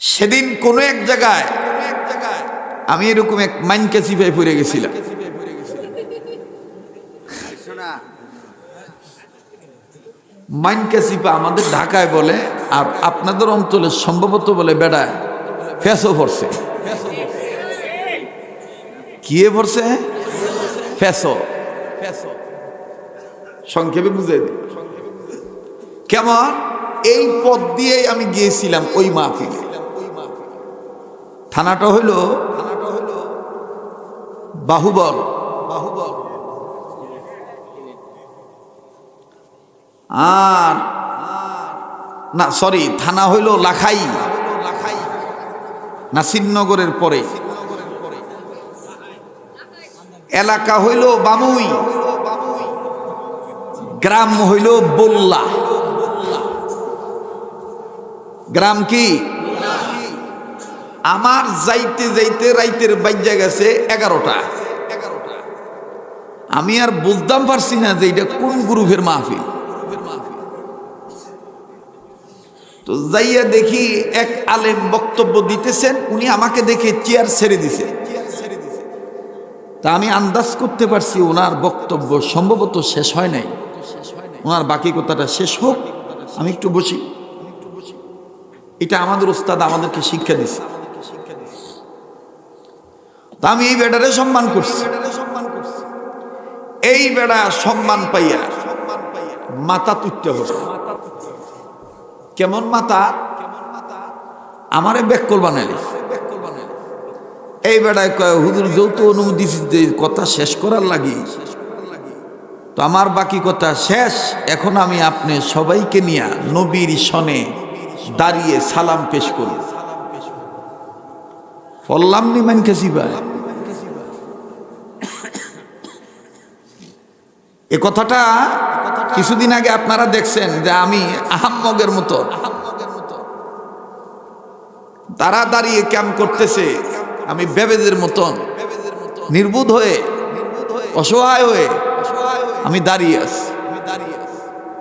সেদিন কোনো এক জায়গায় আমি এরকম এক মাইনকা চিপায় পড়ে গেছিলাম। মাইনকা চিপা আমাদের ঢাকায় বলে, আর আপনাদের অঞ্চলে সম্ভবত বলে বেড়ায় ফেসো পড়ছে। কি পড়ছে? ফেসো। সংক্ষেপে বুঝাই দিই কেমন। এই পথ দিয়েই আমি গিয়েছিলাম ওই মাহফিলে। থানাটা হইল বাহুবল। আর না, সরি, থানা হইল লাখাই, নাসিরনগরের পরে। এলাকা হইল বামুই, গ্রাম হইল বল্লা। গ্রাম কি? আমার যাইতে যাইতে রাইতের বাইজা গেছে 11টা। আমি আর বুঝতাম পারছি না যে এটা কোন গ্রুপের মাহফিল। তো যাইয়া দেখি এক আলেম বক্তব্য দিতেছেন, উনি আমাকে দেখে চেয়ার ছেড়ে দিছে। তা আমি আন্দাজ করতে পারছি ওনার বক্তব্য সম্ভবত শেষ হয় নাই, ওনার বাকি কথাটা শেষ হোক, আমি একটু বসি। এটা আমাদের উস্তাদ আমাদেরকে শিক্ষা দিছে। তা আমি এই বেটারে সম্মান করছি। এই বেটা সম্মান পাইয়া মাথা তুলতে বসে। কেমন মাথা? আমারে বেকল বানাইলি। এই বেটায় কয়, হুজুর যৌথ অনুমতি কথা শেষ করার লাগি, তো আমার বাকি কথা শেষ। এখন আমি আপনি সবাইকে নিয়ে নবীর সনে দাঁড়িয়ে সালাম পেশ করি। ফল্লাম নি মাইনকা চিপায়। এ কথাটা কিছুদিন আগে আপনারা দেখছেন যে আমি আহাম্মগের মতো তারা দাঁড়িয়ে ক্যাম্প করতেছে, আমি বেবেজের মতন নির্বুধ হয়ে অসহায় হয়ে আমি দাঁড়িয়ে আছি।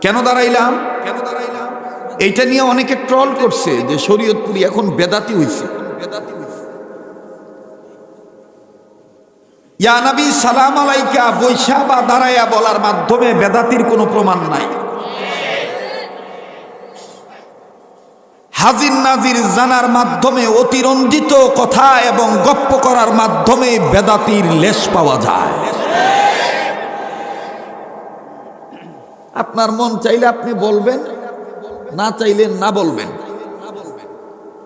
কেন দাঁড়াইলাম? এইটা নিয়ে অনেকে ট্রল করছে যে শরীয়তপুরি এখন বেদাতি হইছে। ইয়া নবী সালাম আলাইকা বৈশা বা দাঁড়াইয়া বলার মাধ্যমে বেদাতির কোনো প্রমাণ নাই। হাজির নাজির জানার মাধ্যমে, অতিরঞ্জিত কথা এবং গপ্প করার মাধ্যমে বেদাতির লেশ পাওয়া যায়। আপনার মন চাইলে আপনি বলবেন, না চাইলে না বলবেন।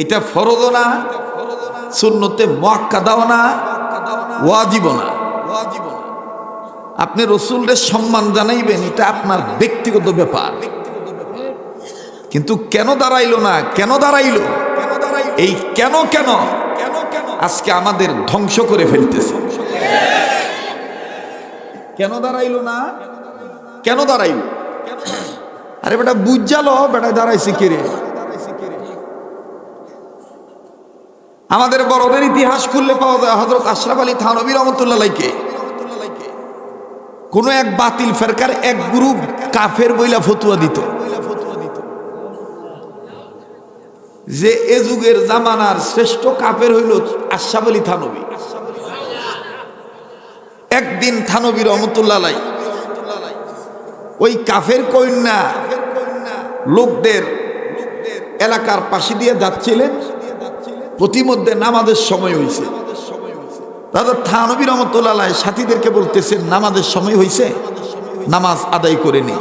এটা ফরজও না, সুন্নতে মুআক্কাদাও না, ওয়াজিবও না। আপনি রসুলের সম্মান জানাইবেন, এটা আপনার ব্যক্তিগত ব্যাপার। কিন্তু কেন দাঁড়াইলো না, কেন দাঁড়াইলো, এই কেন কেন আজকে আমাদের ধ্বংস করে ফেলতেছে। কেন দাঁড়াইলো না, কেন দাঁড়াইলো? আরে বেটা বুঝালো, বেটা দাঁড়াইছে কে রে? আমাদের বড়দের ইতিহাস খুললে পাওয়া যায় হযরত আশরাফ আলী থানভী রহমাতুল্লাহ আলাইহি কোন এক বাতিল ফেরকার এক গ্রুপ কাফের বইলা ফতোয়া দিত যে এ যুগের জামানার শ্রেষ্ঠ কাফের হইল আশরাফ আলী থানভী। একদিন থানভী রহমাতুল্লাহ আলাইহি ওই কাফের কন্যা লোকদের এলাকার পাশে দিয়ে যাচ্ছিলেন। প্রতিমধ্যে নামাজের সময় হয়েছে। দাদা থানভী রহমাতুল্লাহ আলাইহি সাথীদেরকে বলতেছেন, নামাজের সময় হয়েছে, নামাজ আদায় করে নি।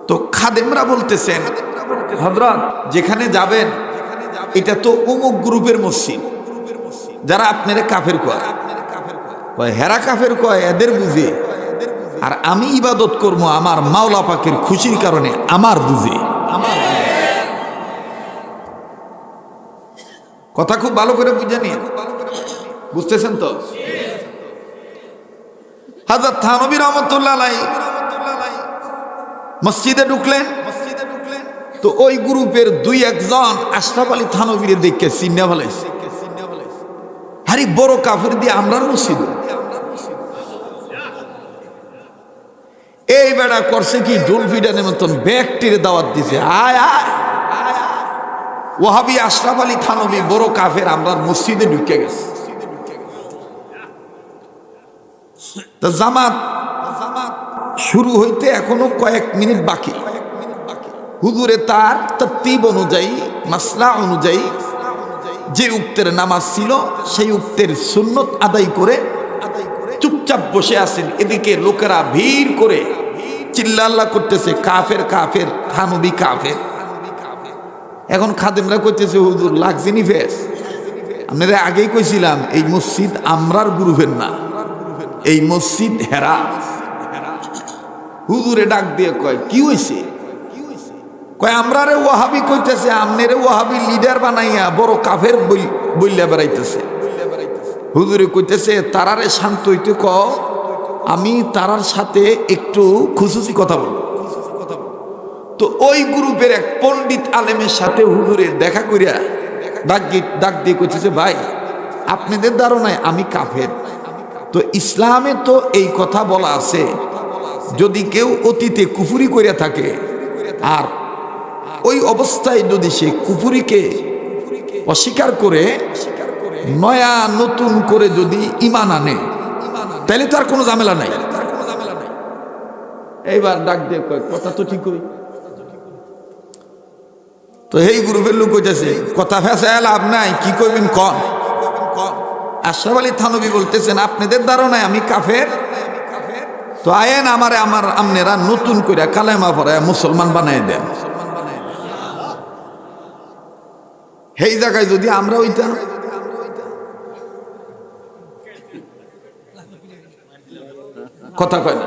তো খাদেমরা বলতেছেন, হযরত যেখানে যাবেন এটা তো অমুক গ্রুপের মসজিদ, যারা আপনারা কাফের কয়। হেরা কাফের কয় এদের বুঝে, আর আমি ইবাদত করবো আমার মাওলা পাকের খুশির কারণে আমার বুঝে। কথা খুব ভালো করে বুঝে নিন, বুঝতেছেন তো? হযরত থানভী রহমাতুল্লাহ আলাইহি মসজিদে ঢুকলেন। তো ওই গ্রুপের দুই একজন আশরাফ আলী থানভীরে দেখে চিন্না ফেলাইছে, আরে বড় কাফের দিয়ে আমরা মসজিদ। এই বেড়া করছে কি, ঢোল ফিডানের মতন ব্যাগটির দাওয়াত দিছে, আয় আয়। ওয়াহাবি আশরাফ আলী থানভী বড় কাফের, আমরা মসজিদে ঢুকে গেছে। তা জামাত শুরু হইতে এখনো কয়েক মিনিট বাকি। হুজুরে তার তরতিব অনুযায়ী, মাসলা অনুযায়ী যে উক্তের নামাজ ছিল সেই উক্তের সুন্নত আদায় করে চুপচাপ বসে আছেন। এদিকে লোকেরা ভিড় করে চিল্লাল্লাহ করতেছে, কাফের কাফের, থানভী কাফের। এখন খাদেমরা করতেছে, হুজুর লাগজিনি ফেস, আপনারা আগেই কইছিলাম এই মসজিদ আমরার গ্রুপের না, এই মসজিদ হেরা। হুজুরে ডাক দিয়ে কয়, কি হয়েছে? কয় আমরারে ওয়াহাবি কইতেছে, আমনেরে ওয়াহাবি লিডার বানাইয়া বড় কাফের বইলা বেড়াইতেছে। হুজুরে কইতেছে, তারারে শান্ত হইতে কও, আমি তারার সাথে একটু খুশুসি কথা বলবো। তো ওই গ্রুপের এক পণ্ডিত আলেমের সাথে হুজুরে দেখা করিয়া ডাক দিয়ে কইতেছে, ভাই আপনাদের ধারণায় আমি কাফের, তো ইসলামে তো এই কথা বলা আছে, যদি কেউ অতীতে কুফুরি করিয়া থাকে আর ওই অবস্থায় যদি সে কুফুরিকে অস্বীকার করে নয়া নতুন করে যদি ঈমান আনে, তাহলে তার কোনো ঝামেলা নাই। এইবার ডাক দিয়ে কয়, কথা তো ঠিক হই। তো এই গ্রুপের লোক কইতেছে, কথা ফেসায় লাভ নাই, কি কইবেন কন। আশরাফ আলী থানভী বলতেছেন, আপনাদের ধারণায় আমি কাফের, তো আয়েন আমনেরা নতুন করে কালেমা পড়ায় মুসলমান বানাই দেন। সেই জায়গায় যদি আমরা হইতাম, কথা কয় না।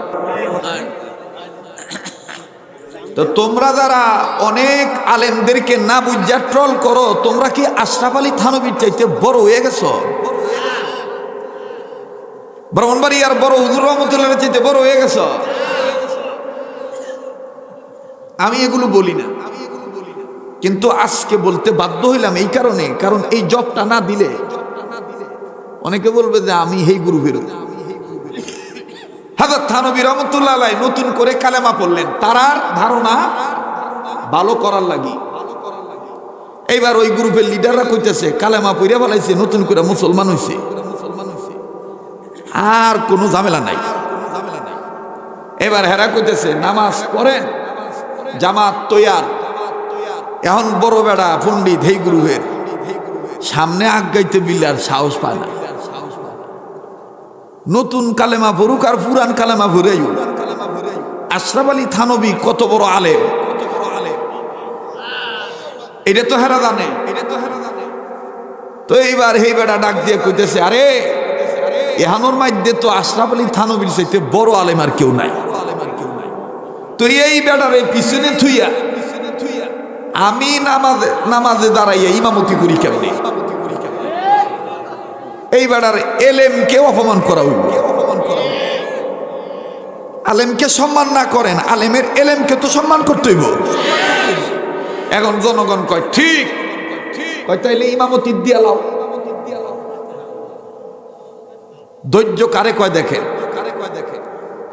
তো তোমরা যারা অনেক আলেমদেরকে না বুঝা ট্রল করো, তোমরা কি আশরাফ আলী থানভীর চাইতে বড় হয়ে গেছো? ব্রাহ্মণবাড়িয়ার বড় হুজুর রহমতুল্লাহর চাইতে বড় হয়ে গেছো? আমি এগুলো বলি না, কিন্তু আজকে বলতে বাধ্য হইলাম এই কারণে, কারণ এই জবটা না দিলে অনেকে বলবে যে আমি এই গ্রুপের। হযরত থানভী রহমতুল্লাহ আলাইহি নতুন করে কালেমা পড়লেন তারার ধারণা ভালো করার লাগি। এইবার ওই গ্রুপের লিডাররা কইতেছে, কালেমা পড়িয়া বলাইছে, নতুন করে মুসলমান হইছে, আর কোনো ঝামেলা নাই। এবার হেরা কইতেছে, নামাজ পড়েন, জামাত তৈয়ার। এখন বড় বেড়া পণ্ডিত এই গ্রুপের সামনে আগাইতে বিল্লার সাহস পায় না। নতুন কালেমা পড়ুক আর পুরান কালেমা পড়েই। আশরাফ আলী থানভী কত বড় আলেম, এটা তো হেরা জানে। তো এইবার এই বেটা ডাক দিয়ে কইতেছে, আরে এহানোর মধ্যে তো আশরাফ আলী থানভীর চাইতে বড় আলেম আর কেউ নাই। তো এই বেটার এই পিছনে থুইয়া আমি নামাজে দাঁড়াইয়া ইমামতি করি কেমনে? এই বেটার এলেমকে অপমান করা হইল। আলেমকে সম্মান না করেন, আলেমের এলেমকে তো সম্মান করতে হইব। এখন জনগণ কয় ঠিক, কয় তাইলে ইমামতি দিয়া লাও। ধৈর্য কারে কয় দেখেন।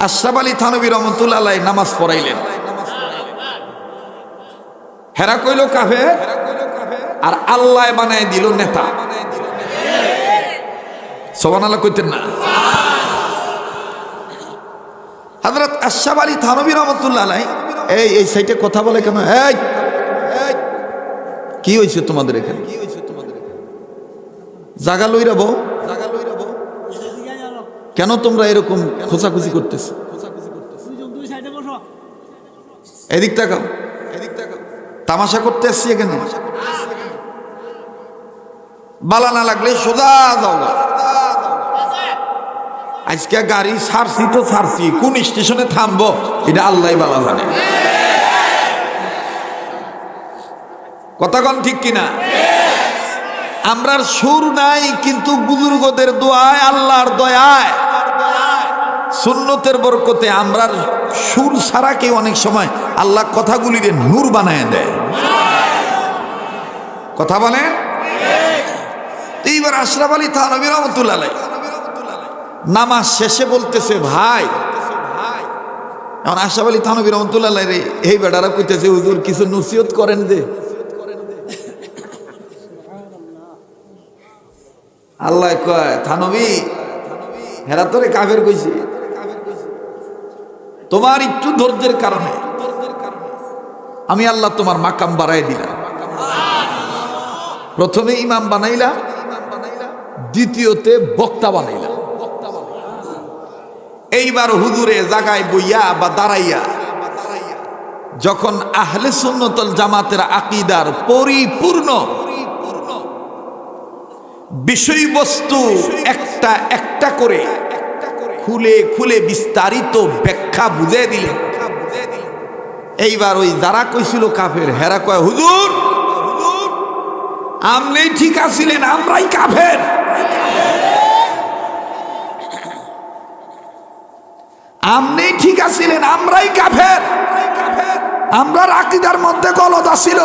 আশরাফ আলী থানভী রহমতুল্লাহ আলাইহি নামাজ পড়াইলেন, হেরা কইল কাফের, আর আল্লাহ বানায় দিল নেতা। সুবহানাল্লাহ কইতেন না? হযরত আশরাফ আলী থানভী রহমতুল্লাহ আলাইহি এই সাইটে কথা বলে কেন? এই কি হইছে তোমাদের এখানে? জায়গা লইরা বউ, কেন তোমরা এরকম খোঁচাখুচি করতেছো? এদিক তাকাও, তামাশা করতে আসছি এখানে। বালা না লাগলে সোজা যাও। আজকে গাড়ি ছাড়ছি তো ছাড়ছি, কোন স্টেশনে থামবো এটা আল্লাহ বালা জানে। কথাগণ ঠিক কিনা? আমরার সুর নাই, কিন্তু বুজুর্গদের দোয়ায়, আল্লাহর দয়ায়, সুন্নতের বরকতে আমরার সুর ছাড়া কেউ অনেক সময় আল্লাহ কথাগুলিরে নূর বানায় দেয়। কথা বলেন? এইবার আশরাফ আলী থানভী রহমতুল্লাহ আলাইহি নামাজ শেষে বলতেছে, ভাই, এখন আশরাফ আলী থানভী রহমতুল্লাহ আলাইহি এই বেটারা কইতেছে, হুজুর কিছু নসিহত করেন যে। আল্লাহ কয় থানবী হেরা তোরে কাফের কইছে, তোমার একটু ধৈর্যের কারণে আমি আল্লাহ তোমার মাকাম বাড়াই দিলাম। প্রথমে ইমাম বানাইলাম, দ্বিতীয়তে বক্তা বানাইলাম। এইবার হুজুরে জায়গায় বইয়া বা দাঁড়াইয়া যখন আহলে সুন্নতুল জামাতের আকীদার পরিপূর্ণ বিষয়বস্তু একটা একটা করে খুলে খুলে বিস্তারিত ব্যাখ্যা বুঝিয়ে দিলেন, এইবার ওই যারা কইছিল কাফের হেরা কয় হুজুর আপনি ঠিক আছিলেন, আমরাই কাফের। আপনি ঠিক আছিলেন, আমরাই কাফের। আমরার আকীদার মধ্যে গলদ আছিল,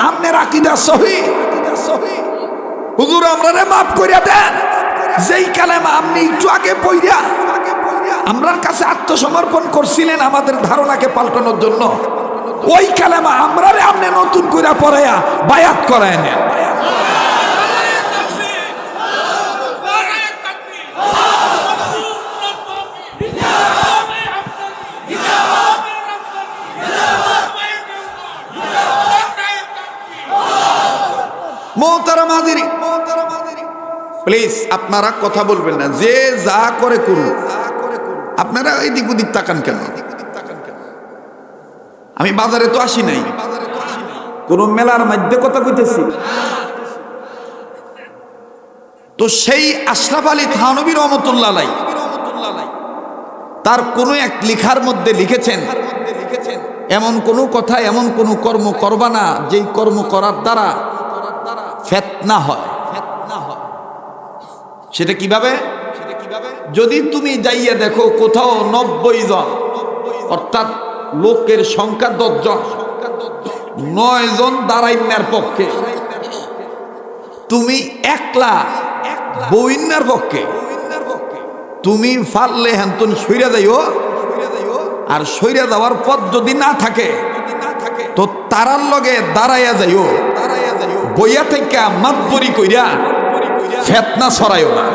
আপনার আকীদা সহিহ। হুজুর আমরারে মাফ কইরা দেন। যেই কালেমা আপনি একটু আগে পড়িয়া আমরার কাছে আত্মসমর্পণ করছিলেন আমাদের ধারণাকে পাল্টানোর জন্য, ওই কালেমা আমরারে আপনি নতুন কইরা পড়াইয়া বায়াত করায় নেন। প্লিজ আপনারা কথা বলবেন না, যে যা করে করুন। আপনারা এদিক ওদিক তাকান কেন? আমি বাজারে তো আসি নাই, কোন মেলার মধ্যে কথা কইতেছি। তো সেই আশরাফ আলী থানভী রহমতুল্লাহ আলাইহি তার কোন এক লেখার মধ্যে লিখেছেন, এমন কোন কথা এমন কোন কর্ম করবা না যেই কর্ম করার দ্বারা ফিতনা হয়। সেটা কিভাবে? যদি তুমি যাইয়া দেখো কোথাও 90 জন, অর্থাৎ লোকের সংখ্যা 10 জন, 9 জন দাঁড়াইনার পক্ষে, তুমি একলা বইনার পক্ষে, তুমি ফাললে হেন্তন সইরা যাইও। আর সইরা যাওয়ার পথ যদি না থাকে তো তারার লগে দাঁড়াইয়া যাইও, বইয়া থেকে মাতবরি কইরা ফিতনা ছড়াইও না।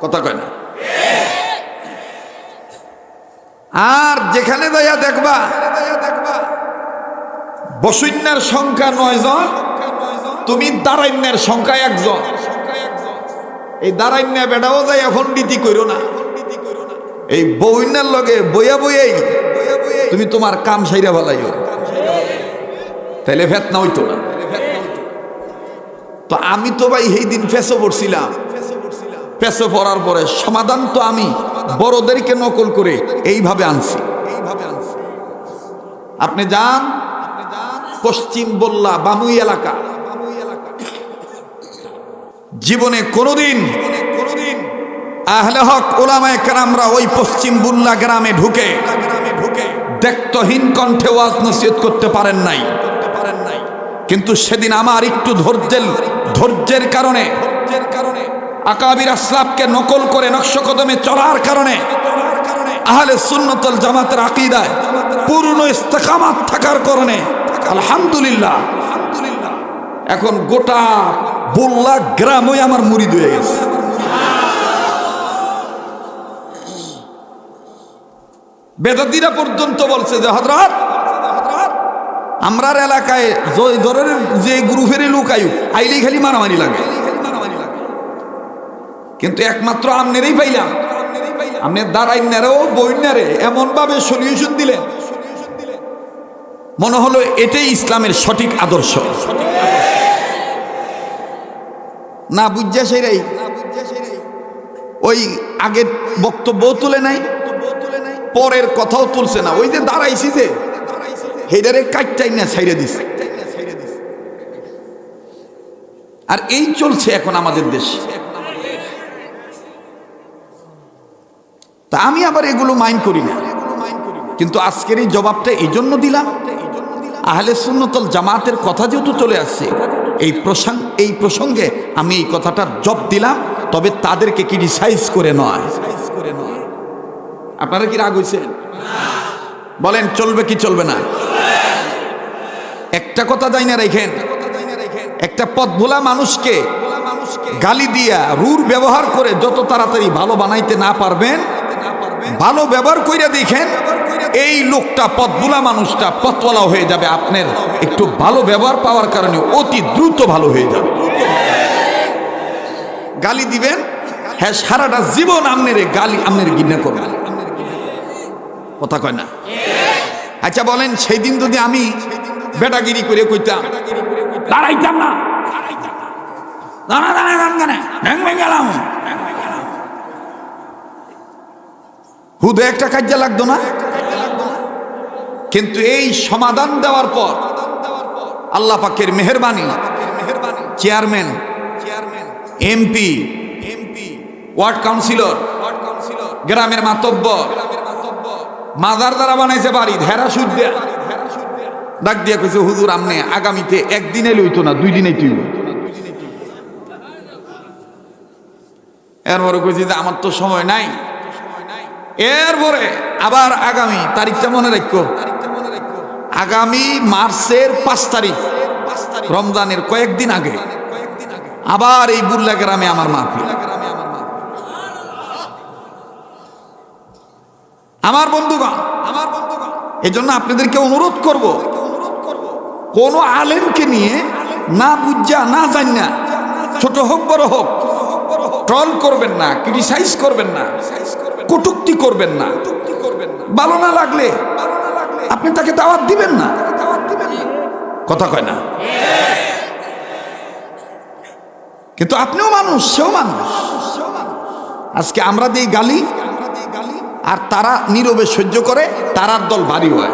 কথা কয় না? আর যেখানে যাইয়া দেখবা বসুন্যার সংখ্যা 9 জন, তুমি দাঁড়াইন্যার সংখ্যা 1 জন, এই দাঁড়াইন্যা বেটাও যাই এখন নীতি কইরো না। এই বউন্যার লগে বইয়া বইয়াই তুমি তোমার কাম সাইরা ফেলাইও, তাইলে ফিতনা হইতো না। তো আমি তো ভাই সেই দিন ফেসো পড়ছিলাম, ফেসো পড়ার পরে সমাধান তো আমি বড়দেরকে নকল করে এইভাবে আনছি। আপনি যান পশ্চিম বল্লা বামুই এলাকা, জীবনে কোনোদিন আহলে হক উলামায়ে কেরামরা ওই পশ্চিম বুল্লা গ্রামে ঢুকে দেখতহীন কণ্ঠে ওয়াজ নসিহত করতে পারেন নাই। কিন্তু সেদিন আমার একটু ধৈর্যের কারণে, আকাবির আসলাফকে নকল করে নকশকদমে চলার কারণে, আহলে সুন্নাতুল জামাতের আকীদায় পূর্ণ ইস্তেকামাত থাকার কারণে আলহামদুলিল্লাহ এখন গোটা বুল্লা গ্রামই আমার মুরিদ হয়ে গেছে। বেদাতিরা পর্যন্ত বলছে যে হযরত আমরার এলাকায় যে গ্রুপের লোক আইলেই খালি মারামারি লাগে, কিন্তু একমাত্র আমনেরই পাইলাম। আপনি দাঁড়াইনারেও বইনারে এমন ভাবে সলিউশন দিলেন, মনে হলো এটাই ইসলামের সঠিক আদর্শ। না বুঝা সেরাই ওই আগের বক্তব্য তুলে নাই, পরের কথাও তুলছে না। ওই যে দাঁড়াইছি যে হেডারে কাটটাই না ছাইড়ে দিছে। আর এই চলছে এখন আমাদের দেশে। তা আমি আবার এগুলো মাইন্ড করি না, কিন্তু আজকের এই জবাবটা এই জন্য দিলাম, আহলে সুন্নাতুল জামাতের কথা যেহেতু চলে আসছে, এই প্রসঙ্গে আমি এই কথাটার জবাব দিলাম। তবে তাদেরকে ক্রিটিসাইজ করে নয়। আপনারা কি রাগ হয়েছেন? বলেন চলবে কি চলবে না? একটা কথা যাই না রেখেন, একটা পথভোলা মানুষকে গালি দিয়া রূঢ় ব্যবহার করে যত তাড়াতাড়ি ভালো বানাইতে না পারবেন, ভালো ব্যবহার কইরা দেখেন এই লোকটা পথভোলা মানুষটা পথওয়ালা হয়ে যাবে। আপনার একটু ভালো ব্যবহার পাওয়ার কারণে অতি দ্রুত ভালো হয়ে যাবে। গালি দিবেন, হ্যাঁ সারাটা জীবন আপনার গালি আপনার ঘৃণা করবে, কথা কয় না? আচ্ছা বলেন, সেই দিন যদি আমি বেটাগিরি করে কইতাম দাঁড়াইতাম না, গেলাম হুদে একটা কাজে লাগতো না। কিন্তু এই সমাধান দেওয়ার পর আল্লাহ পাকের মেহেরবানি, চেয়ারম্যান, এমপি, ওয়ার্ড কাউন্সিলর, গ্রামের মাতব্বর, মাজার দ্বারা বানাইছে বাড়ি ধেরা সুদ দেয়া, ডাক দিয়া কইছে হুজুর আমনে আগামীতে একদিনে লইতো না 2 দিনেই তুই। এরপরে কইছি যে আমার তো সময় নাই। এরপরে আবার আগামী তারিখটা মনে রাখো, আগামী মার্চের 5 তারিখ রমজানের কয়েকদিন আগে আবার এই বুল্লা গ্রামে আমার মাহফিল। আমার বন্ধুগণ, এই জন্য আপনাদেরকে অনুরোধ করব, কোন আলেমকে নিয়ে না বুঝা না জানা, ছোট হোক বড় হোক, ট্রল করবেন না, ক্রিটিসাইজ করবেন না, কটূক্তি করবেন না। ভালো না লাগলে আপনি তাকে দাওয়াত দিবেন না, কথা কয় না? কিন্তু আপনিও মানুষ, সেও মানুষ। আজকে আমরা দিই গালি আর তারা নীরবে সহ্য করে, তারার দল ভারী হয়।